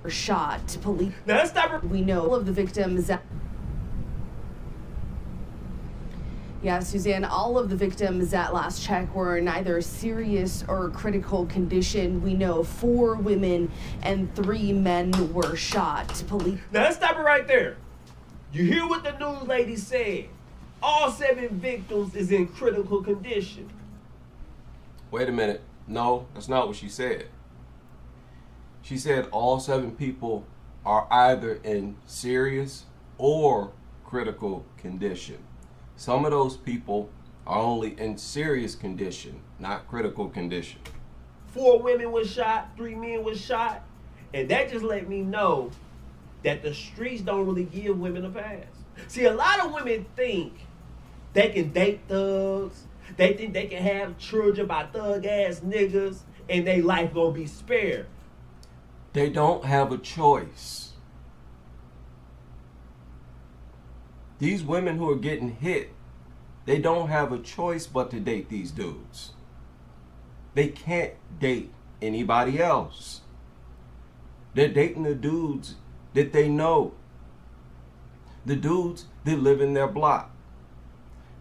were shot. Police. Now let's stop. We know all of the victims. Yeah, Suzanne, all of the victims at last check were in either serious or critical condition. We know 4 women and 3 men were shot. Police. Now let's stop it right there. You hear what the news lady said? All 7 victims is in critical condition. Wait a minute. No, that's not what she said. She said all 7 people are either in serious or critical condition. Some of those people are only in serious condition, not critical condition. 4 women was shot, 3 men was shot, and that just let me know that the streets don't really give women a pass. See, a lot of women think they can date thugs, they think they can have children by thug-ass niggas, and their life gonna be spared. They don't have a choice. These women who are getting hit, they don't have a choice but to date these dudes. They can't date anybody else. They're dating the dudes that they know. The dudes that live in their block.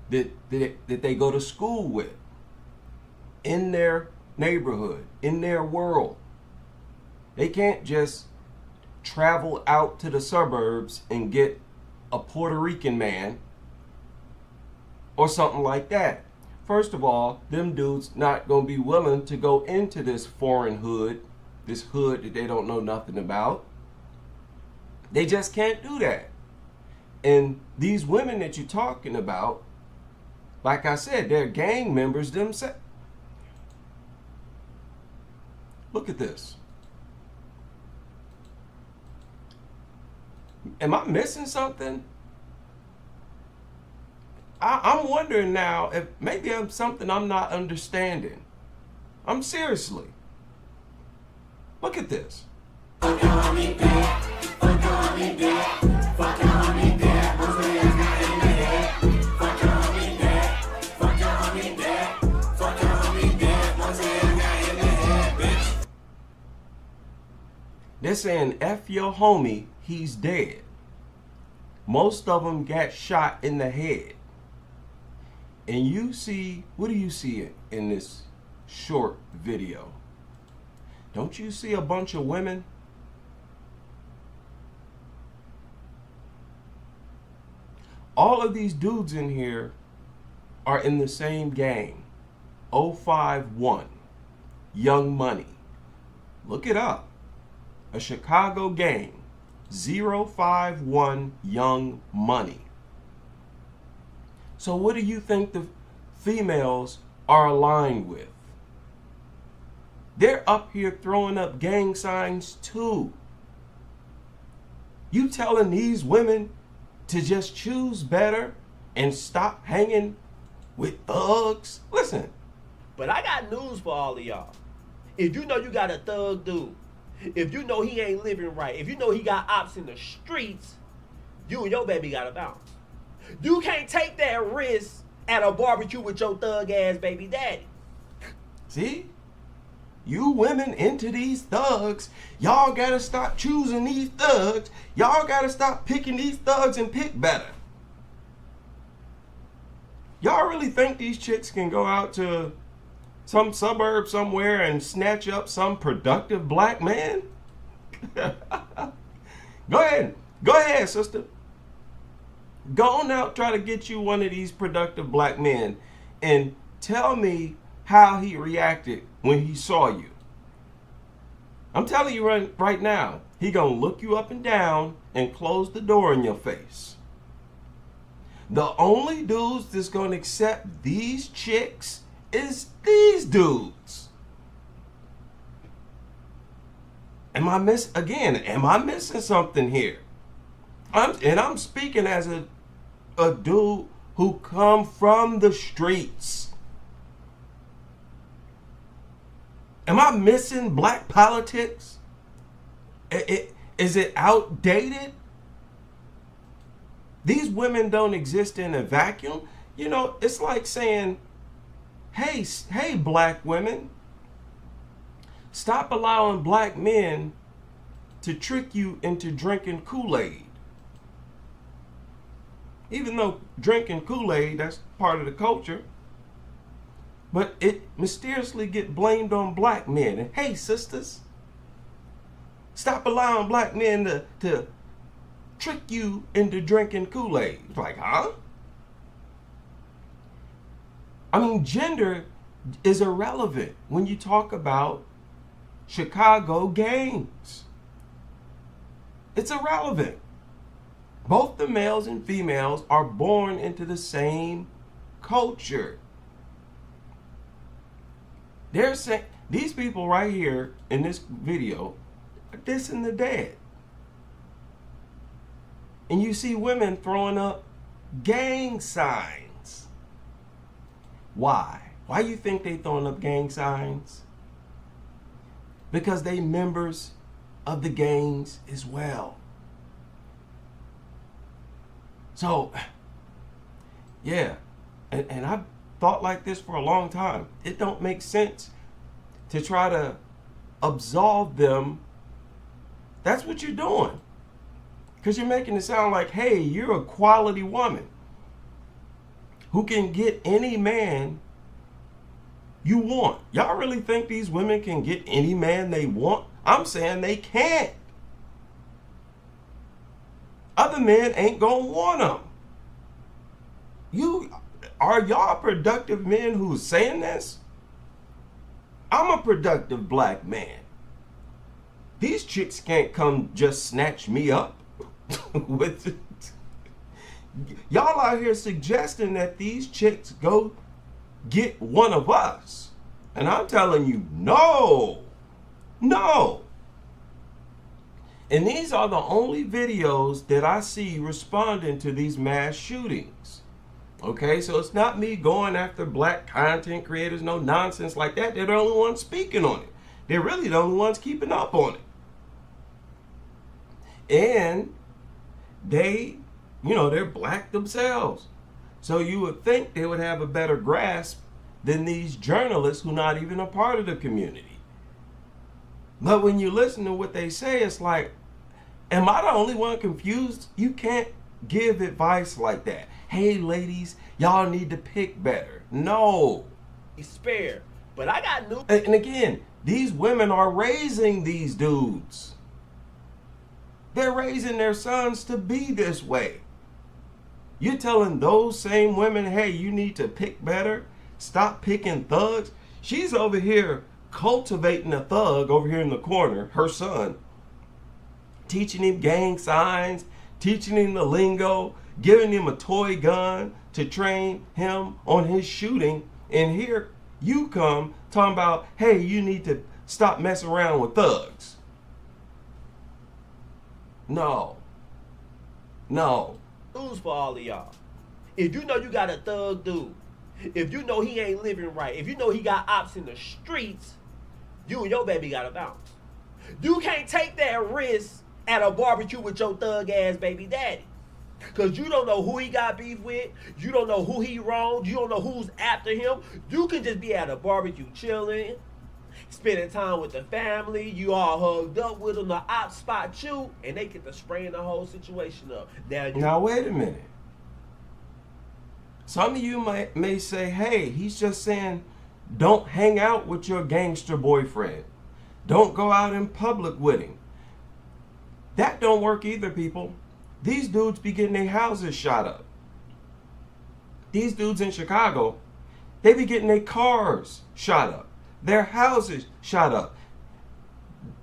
That they go to school with. In their neighborhood. In their world. They can't just travel out to the suburbs and get a Puerto Rican man or something like that. First of all, them dudes not gonna be willing to go into this foreign hood, this hood that they don't know nothing about. They just can't do that. And these women that you're talking about, like I said, they're gang members themselves. Look at this. Am I missing something? I'm wondering now if maybe I'm something I'm not understanding. I'm seriously. Look at this. They're saying F your homie, he's dead. Most of them got shot in the head. And you see, what do you see in this short video? Don't you see a bunch of women? All of these dudes in here are in the same gang. 051, Young Money. Look it up. A Chicago gang. 051 Young Money. So what do you think the females are aligned with? They're up here throwing up gang signs too. You telling these women to just choose better and stop hanging with thugs? Listen. But I got news for all of y'all. If you know you got a thug dude, if you know he ain't living right, if you know he got ops in the streets, you and your baby gotta bounce. You can't take that risk at a barbecue with your thug ass baby daddy. See? You women into these thugs, y'all gotta stop choosing these thugs. Y'all gotta stop picking these thugs and pick better. Y'all really think these chicks can go out to some suburb somewhere and snatch up some productive black man? Go ahead, sister. Go on out, try to get you one of these productive black men and tell me how he reacted when he saw you. I'm telling you right now, he gonna look you up and down and close the door in your face. The only dudes that's gonna accept these chicks is these dudes. Am I missing something here? I'm speaking as a dude who come from the streets. Am I missing black politics? Is it outdated? These women don't exist in a vacuum. You know, it's like saying, hey, black women, stop allowing black men to trick you into drinking Kool-Aid. Even though drinking Kool-Aid, that's part of the culture, but it mysteriously get blamed on black men. And hey, sisters, stop allowing black men to trick you into drinking Kool-Aid. It's like, huh? I mean, gender is irrelevant when you talk about Chicago gangs. It's irrelevant. Both the males and females are born into the same culture. They're saying, these people right here in this video are dissing the dead. And you see women throwing up gang signs. Why? Why you think they throwing up gang signs? Because they members of the gangs as well. So, yeah, and I've thought like this for a long time. It don't make sense to try to absolve them. That's what you're doing. Because you're making it sound like, hey, you're a quality woman who can get any man you want. Y'all really think these women can get any man they want? I'm saying they can't. Other men ain't gonna want them. Are y'all productive men who's saying this? I'm a productive black man. These chicks can't come just snatch me up with it. Y'all out here suggesting that these chicks go get one of us. And I'm telling you, no. No. And these are the only videos that I see responding to these mass shootings. Okay, so it's not me going after black content creators, no nonsense like that. They're the only ones speaking on it. They're really the only ones keeping up on it. And they're black themselves. So you would think they would have a better grasp than these journalists who are not even a part of the community. But when you listen to what they say, it's like, am I the only one confused? You can't give advice like that. Hey, ladies, y'all need to pick better. No. Spare. But I got new. And again, these women are raising these dudes. They're raising their sons to be this way. You're telling those same women, hey, you need to pick better. Stop picking thugs. She's over here cultivating a thug over here in the corner, her son, teaching him gang signs, teaching him the lingo, giving him a toy gun to train him on his shooting. And here you come talking about, hey, you need to stop messing around with thugs. No. News for all of y'all. If you know you got a thug dude, if you know he ain't living right, if you know he got ops in the streets, you and your baby gotta bounce. You can't take that risk at a barbecue with your thug ass baby daddy. Cause you don't know who he got beef with, you don't know who he wronged, you don't know who's after him. You can just be at a barbecue chilling, spending time with the family, you all hugged up with them, the ops spot you, and they get to spraying the whole situation up. Now wait a minute. Some of you may say, hey, he's just saying don't hang out with your gangster boyfriend. Don't go out in public with him. That don't work either, people. These dudes be getting their houses shot up. These dudes in Chicago, they be getting their cars shot up. Their houses shot up.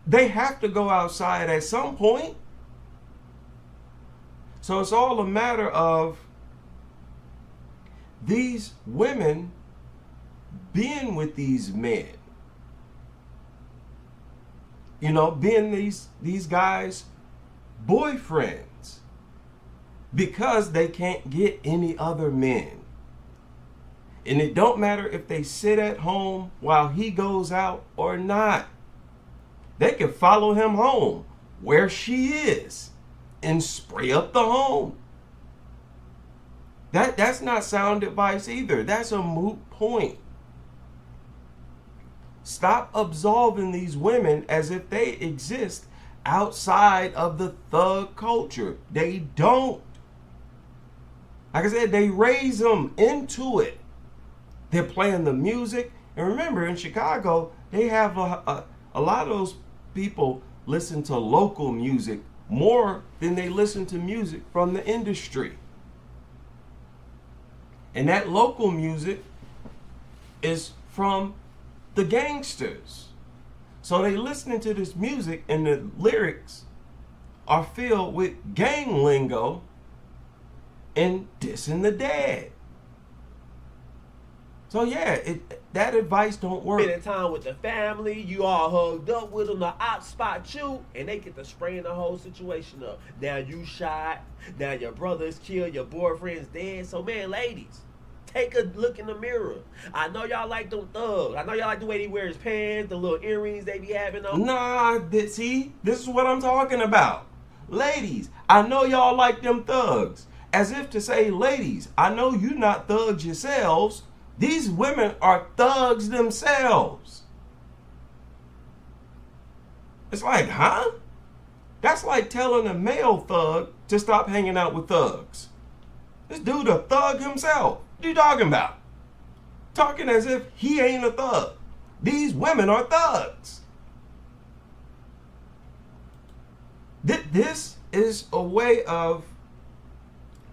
They have to go outside at some point. So it's all a matter of these women being with these men. You know, being these guys' boyfriends. Because they can't get any other men. And it don't matter if they sit at home while he goes out or not. They can follow him home where she is and spray up the home. That's not sound advice either. That's a moot point. Stop absolving these women as if they exist outside of the thug culture. They don't. Like I said, they raise them into it. They're playing the music. And remember, in Chicago, they have a lot of those people listen to local music more than they listen to music from the industry. And that local music is from the gangsters. So they listening to this music and the lyrics are filled with gang lingo and dissing the dead. So yeah, that advice don't work. Spending time with the family, you all hugged up with them, the ops spot you, and they get to spraying the whole situation up. Now you shot, now your brother's killed, your boyfriend's dead. So man, ladies, take a look in the mirror. I know y'all like them thugs. I know y'all like the way he wears his pants, the little earrings they be having on. Nah, see, this is what I'm talking about. Ladies, I know y'all like them thugs. As if to say, ladies, I know you not thugs yourselves. These women are thugs themselves. It's like, huh? That's like telling a male thug to stop hanging out with thugs. This dude a thug himself. What are you talking about? Talking as if he ain't a thug. These women are thugs. This is a way of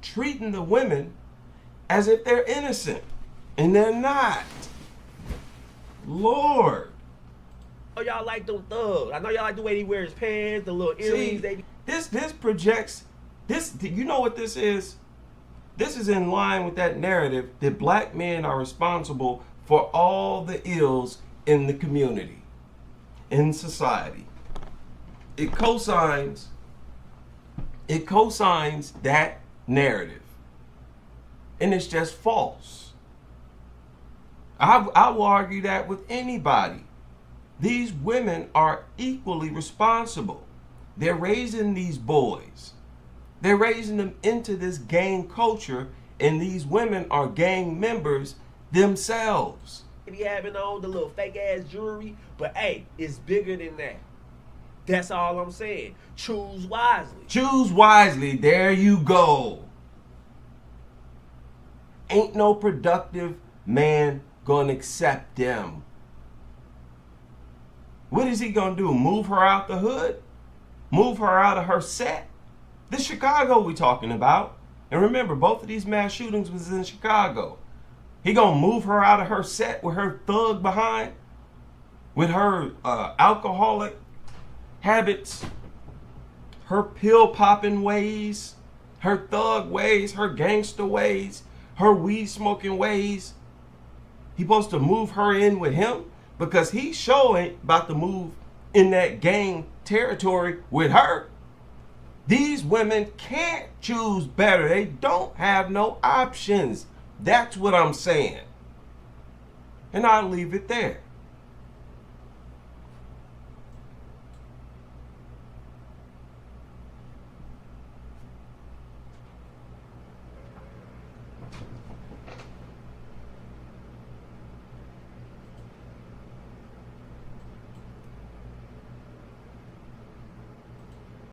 treating the women as if they're innocent. And they're not. Lord. Oh, y'all like them thugs. I know y'all like the way he wears his pants, the little earrings they be. This projects, you know what this is? This is in line with that narrative that black men are responsible for all the ills in the community, in society. It cosigns that narrative. And it's just false. I will argue that with anybody. These women are equally responsible. They're raising these boys. They're raising them into this gang culture, and these women are gang members themselves. They be having on the little fake ass jewelry, but hey, it's bigger than that. That's all I'm saying. Choose wisely. Choose wisely. There you go. Ain't no productive man gonna accept them. What is he gonna do? Move her out the hood? Move her out of her set? This Chicago we talking about. And remember, both of these mass shootings was in Chicago. He gonna move her out of her set with her thug behind? With her alcoholic habits? Her pill popping ways? Her thug ways? Her gangster ways? Her weed smoking ways? He supposed to move her in with him? Because he sure ain't about to move in that gang territory with her. These women can't choose better. They don't have no options. That's what I'm saying. And I'll leave it there.